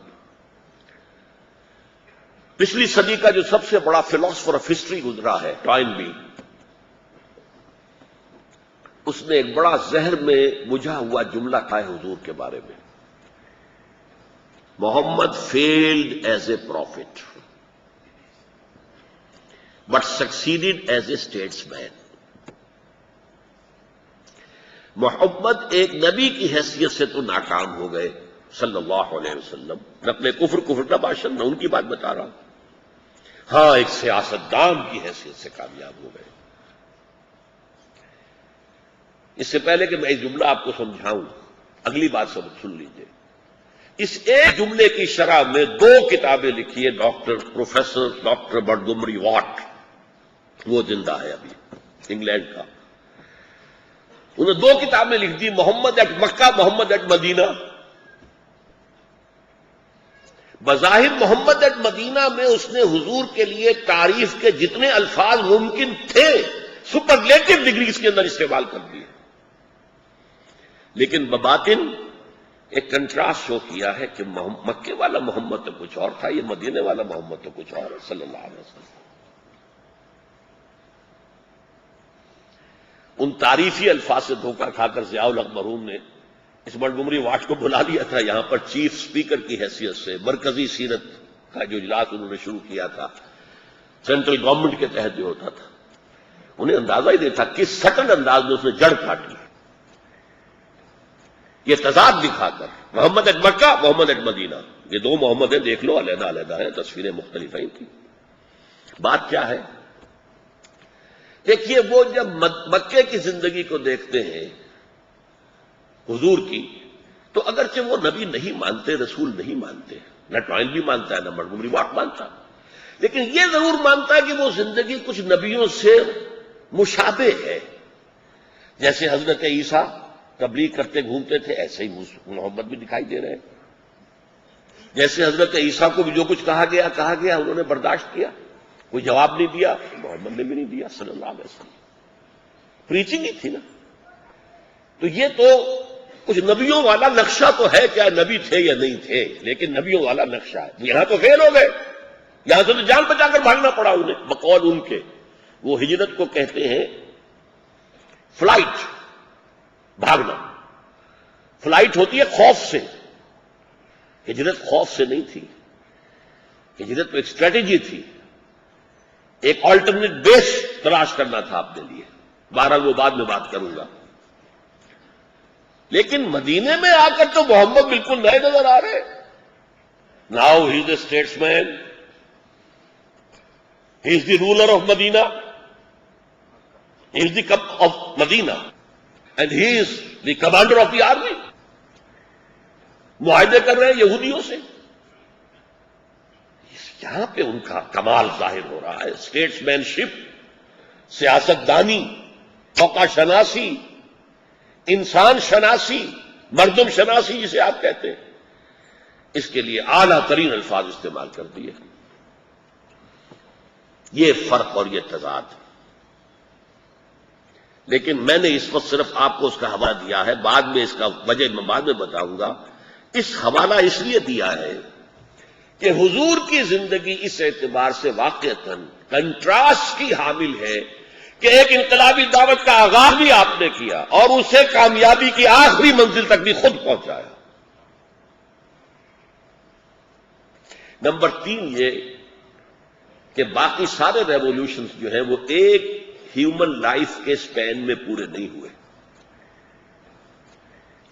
پچھلی صدی کا جو سب سے بڑا فلاسفر آف ہسٹری گزرا ہے، ٹوائن بی، اس نے ایک بڑا زہر میں بجھا ہوا جملہ کہا ہے حضور کے بارے میں: Muhammad failed as a prophet but succeeded as a status مین۔ محمد ایک نبی کی حیثیت سے تو ناکام ہو گئے صلی اللہ علیہ وسلم، نقل کفر کا باشند، میں ان کی بات بتا رہا ہوں۔ ہاں، ایک سیاستدان کی حیثیت سے کامیاب ہو گئے۔ اس سے پہلے کہ میں اس جملہ آپ کو سمجھاؤں، اگلی بات سن لیجیے۔ اس ایک جملے کی شرح میں 2 کتابیں لکھی ہے پروفیسر ڈاکٹر برڈگمری واٹ، وہ زندہ ہے ابھی، انگلینڈ کا۔ انہوں نے 2 کتابیں لکھ دی، محمد at Mecca, Muhammad at Medina. بظاہر محمد ایٹ مدینہ میں اس نے حضور کے لیے تعریف کے جتنے الفاظ ممکن تھے سپرلیٹو ڈگریز کے اندر استعمال کر دیے، لیکن بباطن ایک کنٹراسٹ شو کیا ہے کہ مکے والا محمد تو کچھ اور تھا، یہ مدینے والا محمد تو کچھ اور ہے صلی اللہ علیہ وسلم۔ ان تعریفی الفاظ سے دھوکہ کھا کر ضیاء الحق مرحوم نے اس منٹگمری واٹ کو بلا لیا تھا یہاں پر چیف اسپیکر کی حیثیت سے۔ مرکزی سیرت کا جو اجلاس انہوں نے شروع کیا تھا، سینٹرل گورنمنٹ کے تحت جو ہوتا تھا، انہیں اندازہ ہی نہیں تھا کس سٹل انداز میں اس نے جڑ کاٹی، یہ تضاد دکھا کر محمد at Mecca, Muhammad at Medina, یہ 2 محمد ہیں، دیکھ لو، علیحدہ علیحدہ ہیں، تصویریں مختلف ہیں ان کی۔ بات کیا ہے؟ دیکھیے، وہ جب مکے کی زندگی کو دیکھتے ہیں حضور کی، تو اگرچہ وہ نبی نہیں مانتے، رسول نہیں مانتے، نہ ٹوائن بھی مانتا ہے، نہ منٹگمری واٹ مانتا، لیکن یہ ضرور مانتا ہے کہ وہ زندگی کچھ نبیوں سے مشابہ ہے۔ جیسے حضرت عیسیٰ تبلیغ کرتے گھومتے تھے، ایسے ہی محمد بھی دکھائی دے رہے ہیں۔ جیسے حضرت عیسیٰ کو بھی جو کچھ کہا گیا انہوں نے برداشت کیا، کوئی جواب نہیں دیا، محمد نے بھی نہیں دیا صلی اللہ علیہ وسلم۔ پریچنگ ہی تھی نا۔ تو یہ تو کچھ نبیوں والا نقشہ تو ہے، کیا نبی تھے یا نہیں تھے، لیکن نبیوں والا نقشہ ہے۔ یہاں تو فیل ہو گئے، یہاں سے تو جان بچا کر بھاگنا پڑا انہیں، بقول ان کے۔ وہ ہجرت کو کہتے ہیں فلائٹ، بھاگنا۔ فلائٹ ہوتی ہے خوف سے، ہجرت خوف سے نہیں تھی۔ ہجرت تو ایک اسٹریٹجی تھی، ایک آلٹرنیٹ بیس تلاش کرنا تھا اپنے لیے، بہرحال وہ بعد میں بات کروں گا۔ لیکن مدینے میں آ کر تو محمد بالکل نئے نظر آ رہے۔ Now he is a status مین، he is the ruler of Medina, he is the cup of Medina and he is the commander of the army. معاہدے کر رہے ہیں یہودیوں سے، یہاں پہ ان کا کمال ظاہر ہو رہا ہے، اسٹیٹس مین شپ، سیاست دانی، موقع شناسی، انسان شناسی، مردم شناسی جسے آپ کہتے ہیں، اس کے لیے اعلیٰ ترین الفاظ استعمال کر دیے۔ یہ فرق اور یہ تضاد۔ لیکن میں نے اس وقت صرف آپ کو اس کا حوالہ دیا ہے، بعد میں اس کا وجہ میں بعد میں بتاؤں گا۔ اس حوالہ اس لیے دیا ہے کہ حضور کی زندگی اس اعتبار سے واقعتاً کنٹراسٹ کی حامل ہے کہ ایک انقلابی دعوت کا آغاز بھی آپ نے کیا اور اسے کامیابی کی آخری منزل تک بھی خود پہنچایا۔ نمبر 3 یہ کہ باقی سارے ریولیوشنز جو ہیں وہ ایک ہیومن لائف کے سپین میں پورے نہیں ہوئے۔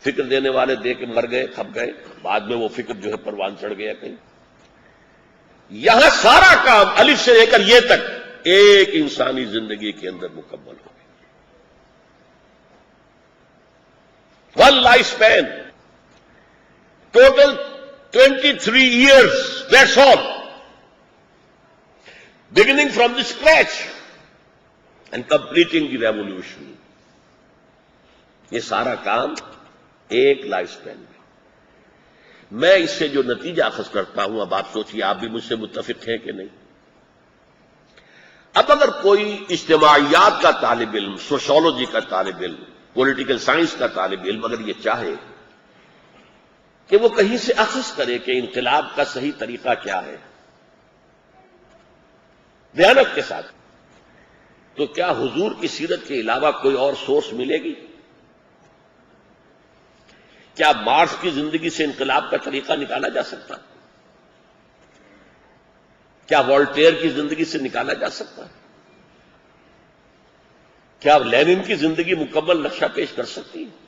فکر دینے والے دے کے مر گئے، کھپ گئے، بعد میں وہ فکر جو ہے پروان چڑھ گیا کہیں۔ یہاں سارا کام الف سے لے کر یہ تک ایک انسانی زندگی کے اندر مکمل ہو گیا۔ One life span, total 23 years, that's all. Beginning from the scratch and completing the revolution. یہ سارا کام ایک لائف اسپین میں۔ میں اس سے جو نتیجہ اخذ کرتا ہوں، اب آپ سوچیے آپ بھی مجھ سے متفق ہیں کہ نہیں۔ اب اگر کوئی اجتماعیات کا طالب علم، سوشولوجی کا طالب علم، پولیٹیکل سائنس کا طالب علم اگر یہ چاہے کہ وہ کہیں سے اخذ کرے کہ انقلاب کا صحیح طریقہ کیا ہے دیانت کے ساتھ، تو کیا حضور کی سیرت کے علاوہ کوئی اور سورس ملے گی؟ کیا مارکس کی زندگی سے انقلاب کا طریقہ نکالا جا سکتا؟ کیا والٹیئر کی زندگی سے نکالا جا سکتا؟ کیا لینن کی زندگی مکمل نقشہ پیش کر سکتی ہے؟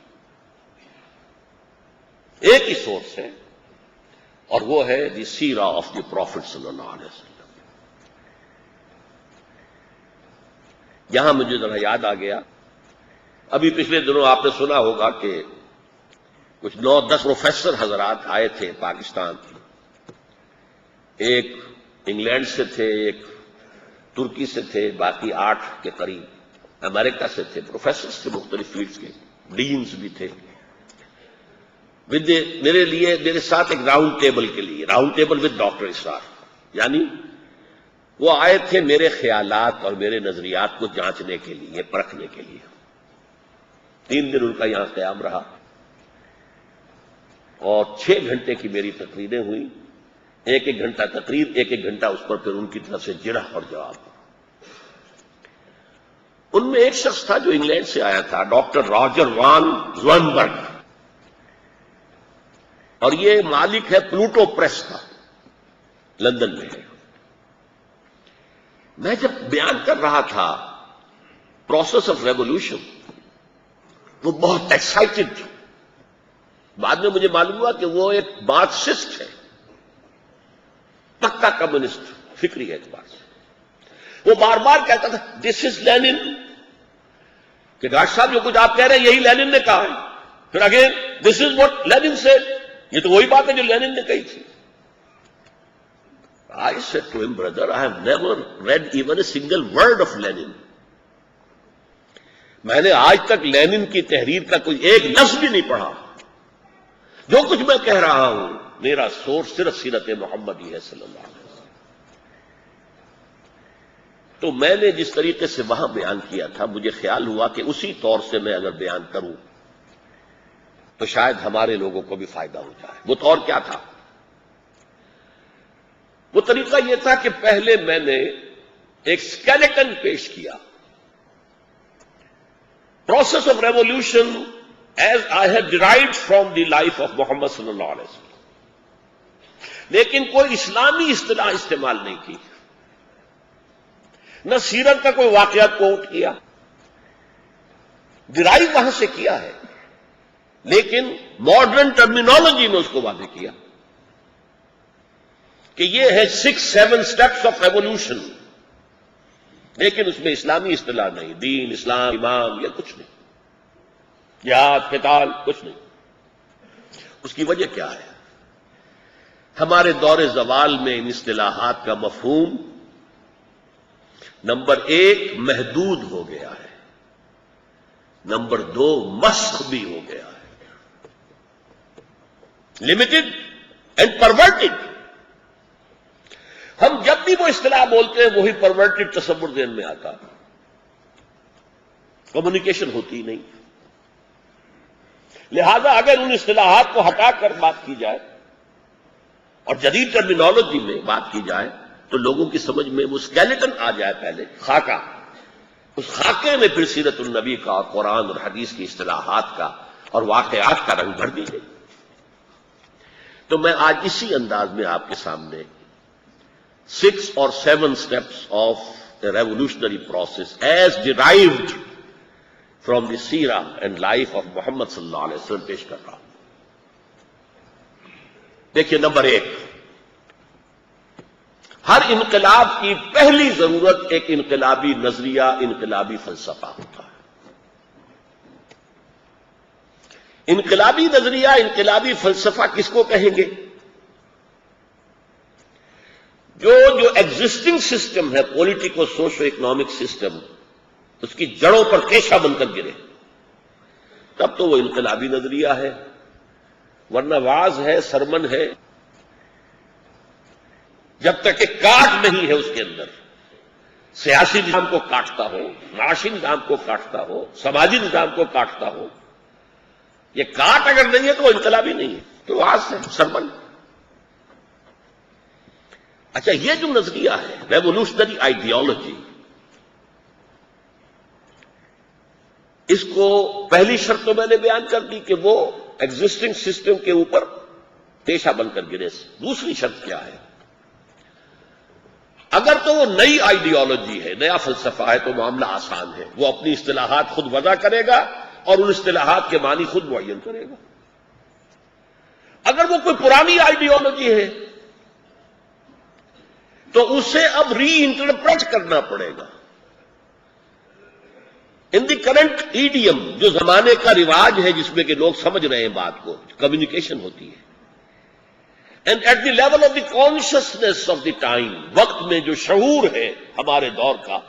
ایک ہی سورس ہے اور وہ ہے دی سیرہ آف دی پروفٹ صلی اللہ علیہ وسلم۔ یہاں مجھے ذرا یاد آ گیا، ابھی پچھلے دنوں آپ نے سنا ہوگا کہ کچھ 9-10 پروفیسر حضرات آئے تھے پاکستان، ایک انگلینڈ سے تھے، ایک ترکی سے تھے، باقی 8 کے قریب امریکہ سے تھے، پروفیسرز تھے مختلف فیلڈز کے، ڈینز بھی تھے۔ میرے ساتھ ایک راؤنڈ ٹیبل کے لیے، راؤنڈ ٹیبل ود ڈاکٹر اسرار، یعنی وہ آئے تھے میرے خیالات اور میرے نظریات کو جانچنے کے لیے، پرکھنے کے لیے۔ 3 دن ان کا یہاں قیام رہا اور 6 گھنٹے کی میری تقریریں ہوئیں، 1-1 گھنٹہ تقریر، 1-1 گھنٹہ اس پر پھر ان کی طرف سے جرح اور جواب۔ ان میں ایک شخص تھا جو انگلینڈ سے آیا تھا، ڈاکٹر راجر وان زوانبرگ، اور یہ مالک ہے پلوٹو پریس کا، لندن میں ہے۔ میں جب بیان کر رہا تھا پروسیس آف ریولیوشن، وہ بہت ایکسائٹڈ تھا۔ بعد میں مجھے معلوم ہوا کہ وہ ایک مارکسسٹ ہے، پکا کمیونسٹ فکری اعتبار سے۔ وہ بار بار کہتا تھا دس از لینن، کہ ڈاکٹر صاحب جو کچھ آپ کہہ رہے ہیں یہی لینن نے کہا ہے۔ پھر again this is what Lenin said, یہ تو وہی بات ہے جو لینن نے کہی تھی۔ I said to him, brother, I have never read even a single word of Lenin. میں نے آج تک لینن کی تحریر کا کوئی ایک لفظ بھی نہیں پڑھا۔ جو کچھ میں کہہ رہا ہوں میرا سورس صرف سیرت محمدی ہے صلی اللہ علیہ وسلم۔ تو میں نے جس طریقے سے وہاں بیان کیا تھا، مجھے خیال ہوا کہ اسی طور سے میں اگر بیان کروں تو شاید ہمارے لوگوں کو بھی فائدہ ہو جائے۔ وہ طور کیا تھا؟ وہ طریقہ یہ تھا کہ پہلے میں نے ایک اسکیلیٹن پیش کیا، process of revolution as I have derived from the life of Muhammad صلی اللہ علیہ وسلم۔ لیکن کوئی اسلامی اصطلاح استعمال نہیں کی، نہ سیرت کا کوئی واقعہ کوٹ کیا، ڈرائیو وہاں سے کیا ہے، لیکن ماڈرن ٹرمینالوجی میں اس کو واضح کیا کہ یہ ہے 6-7 اسٹیپس آف ایوولوشن، لیکن اس میں اسلامی اصطلاح نہیں، دین، اسلام، امام، یہ کچھ نہیں، جہاد، قتال، کچھ نہیں۔ اس کی وجہ کیا ہے؟ ہمارے دور زوال میں ان اصطلاحات کا مفہوم نمبر 1 محدود ہو گیا ہے، نمبر 2 مسخ بھی ہو گیا ہے، لمیٹڈ اینڈ پرورٹڈ۔ ہم جب بھی وہ اصطلاح بولتے ہیں وہی پرورٹڈ تصور ذہن میں آتا، کمیونیکیشن ہوتی نہیں۔ لہذا اگر ان اصطلاحات کو ہٹا کر بات کی جائے اور جدید ٹرمینالوجی میں بات کی جائے تو لوگوں کی سمجھ میں وہ اسکیلیٹن آ جائے، پہلے خاکہ، اس خاکے میں پھر سیرت النبی کا اور قرآن اور حدیث کی اصطلاحات کا اور واقعات کا رنگ بھر دیجیے۔ تو میں آج اسی انداز میں آپ کے سامنے 6 or 7 steps of the revolutionary process as derived from the seerah and life of Muhammad صلی اللہ علیہ وسلم پیش کر رہا ہوں۔ دیکھیے، نمبر 1، ہر انقلاب کی پہلی ضرورت ایک انقلابی نظریہ، انقلابی فلسفہ ہوتا ہے۔ انقلابی نظریہ، انقلابی فلسفہ کس کو کہیں گے؟ جو ایگزسٹنگ سسٹم ہے، پولیٹیکو سوشو اکنامک سسٹم، اس کی جڑوں پر کیشا بن کر گرے، تب تو وہ انقلابی نظریہ ہے، ورنہ واز ہے، سرمن ہے، جب تک کہ کاٹ نہیں ہے اس کے اندر، سیاسی نظام کو کاٹتا ہو، معاشی نظام کو کاٹتا ہو، سماجی نظام کو کاٹتا ہو، یہ کاٹ اگر نہیں ہے تو وہ انقلابی نہیں ہے، تو واز ہے، سرمن۔ اچھا، یہ جو نظریہ ہے ریولوشنری آئیڈیالوجی، اس کو پہلی شرط تو میں نے بیان کر دی کہ وہ ایگزسٹنگ سسٹم کے اوپر پیشہ بن کر گرے۔ دوسری شرط کیا ہے؟ اگر تو وہ نئی آئیڈیالوجی ہے، نیا فلسفہ ہے تو معاملہ آسان ہے، وہ اپنی اصطلاحات خود وضع کرے گا اور ان اصطلاحات کے معنی خود معین کرے گا۔ اگر وہ کوئی پرانی آئیڈیالوجی ہے تو اسے اب ری انٹرپریٹ کرنا پڑے گا ان دی کرنٹ ایڈیم، جو زمانے کا رواج ہے جس میں کہ لوگ سمجھ رہے ہیں بات کو، کمیونیکیشن ہوتی ہے۔ And at the level of the consciousness of the time, وقت میں جو شعور ہے ہمارے دور کا،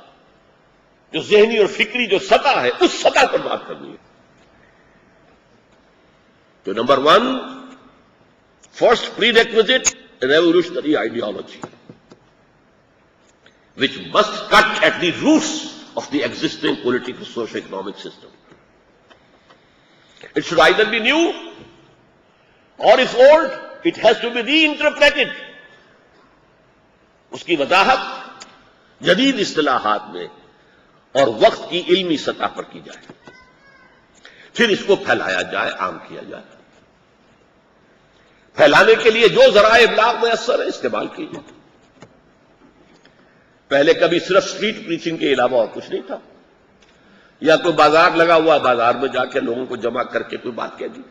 جو ذہنی اور فکری جو سطح ہے، اس سطح پر بات کرنی ہے۔ تو number 1، first prerequisite, revolutionary ideology which must cut at the roots of the existing political socio-economic system. It should either be new or if old, it has to be reinterpreted. اس کی وضاحت جدید اصطلاحات میں اور وقت کی علمی سطح پر کی جائے، پھر اس کو پھیلایا جائے، عام کیا جائے۔ پھیلانے کے لیے جو ذرائع ابلاغ میسر ہے استعمال کیجیے۔ پہلے کبھی صرف اسٹریٹ پریچنگ کے علاوہ اور کچھ نہیں تھا، یا کوئی بازار لگا ہوا، بازار میں جا کے لوگوں کو جمع کر کے کوئی بات کہہ دی،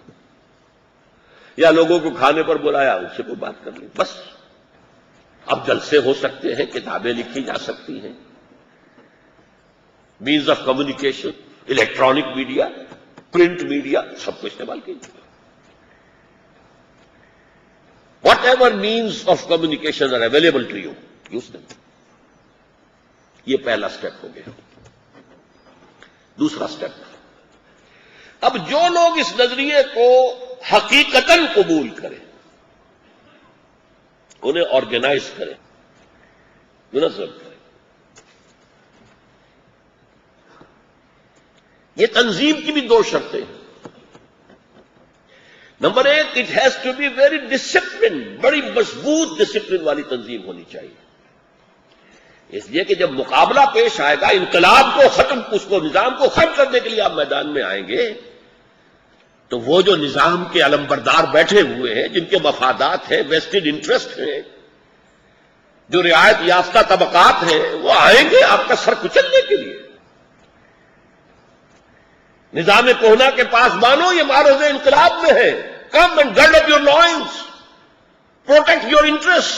یا لوگوں کو کھانے پر بلایا، ان سے کوئی بات کر لی، بس۔ اب جلسے ہو سکتے ہیں، کتابیں لکھی جا سکتی ہیں، means of communication, electronic media, print media, سب کو استعمال کیجیے۔ Whatever means of communication are available to you, use them. یہ پہلا سٹیپ ہو گیا۔ دوسرا سٹیپ، اب جو لوگ اس نظریے کو حقیقتاً قبول کریں، انہیں آرگنائز کریں، منظم کریں۔ یہ تنظیم کی بھی 2 شرطیں ہیں۔ Number 1، it has to be very discipline, بڑی مضبوط ڈسپلن والی تنظیم ہونی چاہیے، اس لیے کہ جب مقابلہ پیش آئے گا، انقلاب کو ختم، اس کو نظام کو ختم کرنے کے لیے آپ میدان میں آئیں گے تو وہ جو نظام کے علمبردار بیٹھے ہوئے ہیں، جن کے مفادات ہیں، ویسٹڈ انٹرسٹ ہیں، جو رعایت یافتہ طبقات ہیں، وہ آئیں گے آپ کا سر کچلنے کے لیے۔ نظام کوہنا کے پاس مانو یہ معرض انقلاب میں ہے، come and gird up your loins, protect your interest,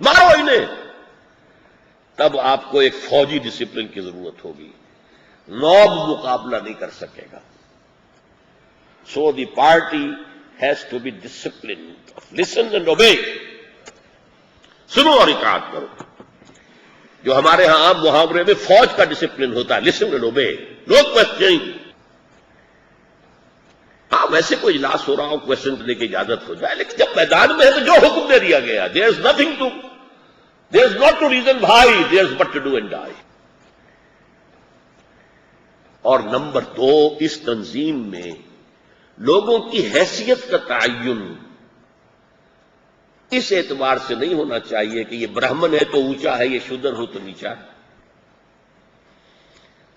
مارو انہیں۔ تب آپ کو ایک فوجی ڈسپلن کی ضرورت ہوگی، نوب مقابلہ نہیں کر سکے گا۔ So the party has to be disciplined, listen and obey, سنو اور اطاعت کرو۔ جو ہمارے ہاں عام محاورے میں فوج کا ڈسپلن ہوتا ہے، لسن اینڈ اوبے، نو کوسچننگ۔ ہاں ویسے کوئی اجلاس ہو رہا ہو، کوسچن کرنے کی اجازت ہو جائے، لیکن جب میدان میں ہے تو جو حکم دے دیا گیا، there is nothing to, there is not to reason why, there is but to do and die. اور نمبر 2، اس تنظیم میں لوگوں کی حیثیت کا تعین اس اعتبار سے نہیں ہونا چاہیے کہ یہ برہمن ہے تو اونچا ہے، یہ شودر ہو تو نیچا ہے۔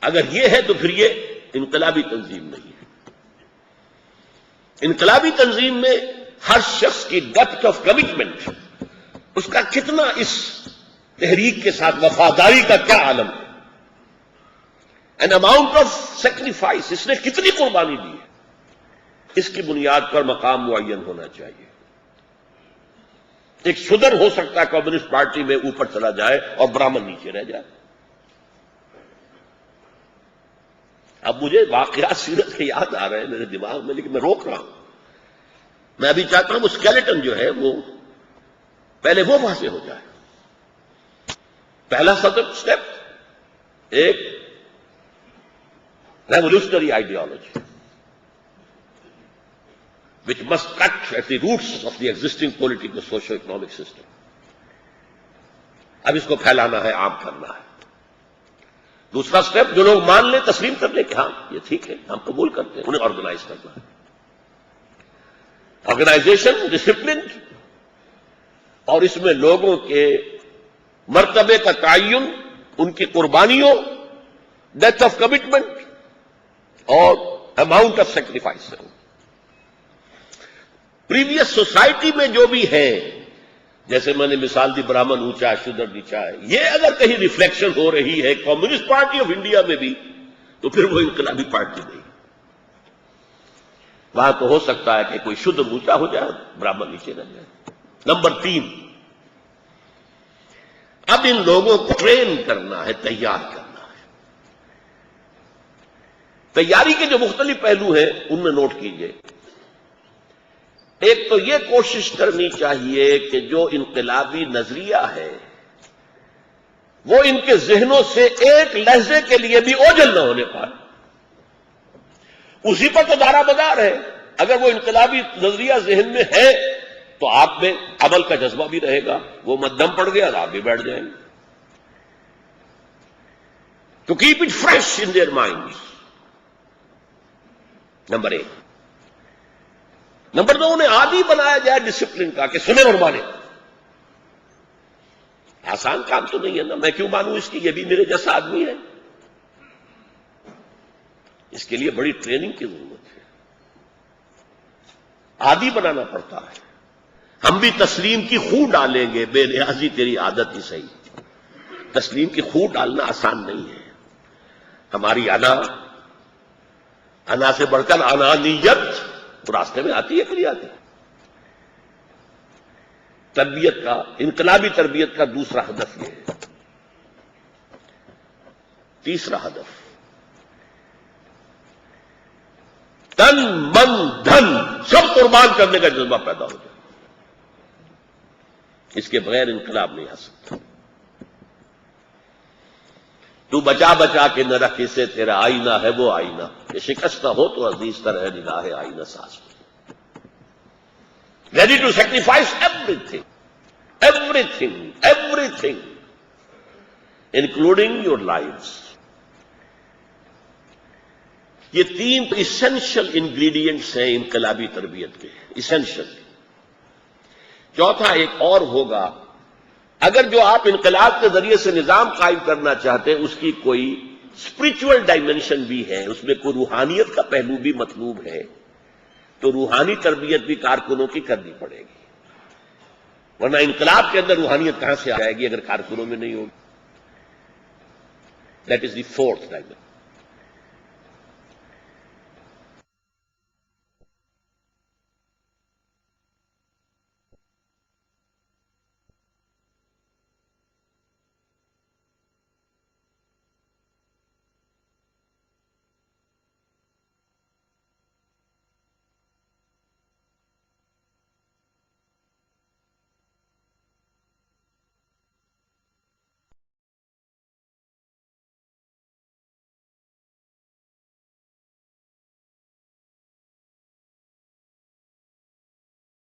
اگر یہ ہے تو پھر یہ انقلابی تنظیم نہیں ہے۔ انقلابی تنظیم میں ہر شخص کی ڈیپتھ آف کمٹمنٹ، اس کا کتنا اس تحریک کے ساتھ وفاداری کا کیا عالم ہے، این اماؤنٹ آف سیکریفائس، اس نے کتنی قربانی دی ہے، اس کی بنیاد پر مقام معین ہونا چاہیے۔ ایک شودر ہو سکتا ہے کمیونسٹ پارٹی میں اوپر چلا جائے اور برہمن نیچے رہ جائے۔ اب مجھے واقعات سیرت کے یاد آ رہے ہیں میرے دماغ میں، لیکن میں روک رہا ہوں۔ میں ابھی چاہتا ہوں وہ اسکیلیٹن جو ہے وہ پہلے وہ وہاں سے ہو جائے۔ پہلا سٹیپ ایک revolutionary ideology which must cut at the roots of the existing political socio-economic system۔ اب اس کو پھیلانا ہے، عام کرنا ہے۔ دوسرا سٹیپ، جو لوگ مان لیں، تسلیم کر لیں کہ ہاں یہ ٹھیک ہے، ہم قبول کرتے ہیں، انہیں آرگنائز کرنا ہے۔ آرگنائزیشن، ڈسپلن، اور اس میں لوگوں کے مرتبے کا تعین، ان کی قربانیوں، ڈیپتھ آف کمٹمنٹ اور amount of sacrifice. Previous society میں جو بھی ہے، جیسے میں نے مثال دی برہمن اونچا ہے، شودر نیچا ہے، یہ اگر کہیں ریفلیکشن ہو رہی ہے کمیونسٹ پارٹی آف انڈیا میں بھی، تو پھر وہ انقلابی پارٹی نہیں۔ وہاں تو ہو سکتا ہے کہ کوئی شودر اونچا ہو جائے، برہمن نیچے رہ جائے۔ نمبر 3، اب ان لوگوں کو ٹرین کرنا ہے، تیار کرنا ہے۔ تیاری کے جو مختلف پہلو ہیں ان میں نوٹ کیجئے۔ ایک تو یہ کوشش کرنی چاہیے کہ جو انقلابی نظریہ ہے وہ ان کے ذہنوں سے ایک لہجے کے لیے بھی اوجھل نہ ہونے پائے۔ اسی پر تو دارا مدار ہے۔ اگر وہ انقلابی نظریہ ذہن میں ہے تو آپ میں عمل کا جذبہ بھی رہے گا، وہ مدھم پڑ گیا آپ بھی بیٹھ جائیں گے۔ To keep it fresh in their minds, number 1۔ Number 2، انہیں عادی بنایا جائے ڈسپلن کا، کہ سنیں اور مانیں۔ آسان کام تو نہیں ہے نا، میں کیوں مانوں اس کی، یہ بھی میرے جیسا آدمی ہے۔ اس کے لیے بڑی ٹریننگ کی ضرورت ہے، عادی بنانا پڑتا ہے۔ ہم بھی تسلیم کی خو ڈالیں گے، بے نیازی تیری عادت ہی صحیح۔ تسلیم کی خو ڈالنا آسان نہیں ہے۔ ہماری انا سے بڑھ کر انانیت تو راستے میں آتی ہے کہ نہیں آتی۔ تربیت کا، انقلابی تربیت کا دوسرا ہدف یہ ہے۔ تیسرا ہدف، تن من دھن سب قربان کرنے کا جذبہ پیدا ہو جائے۔ اس کے بغیر انقلاب نہیں آ سکتا۔ تو بچا بچا کے نہ رکھ اسے، تیرا آئینہ ہے وہ آئینہ، یہ شکستہ ہو تو عزیز تر ہے نگاہ آئینہ ساز۔ Ready to sacrifice everything, everything, everything including your lifes. یہ 3 ایسنشل انگریڈینٹس ہیں انقلابی تربیت کے، ایسنشل۔ چوتھا ایک اور ہوگا، اگر جو آپ انقلاب کے ذریعے سے نظام قائم کرنا چاہتے ہیں اس کی کوئی اسپرچول ڈائمینشن بھی ہے، اس میں کوئی روحانیت کا پہلو بھی مطلوب ہے، تو روحانی تربیت بھی کارکنوں کی کرنی پڑے گی، ورنہ انقلاب کے اندر روحانیت کہاں سے آ جائے گی اگر کارکنوں میں نہیں ہوگی. That is the fourth dimension.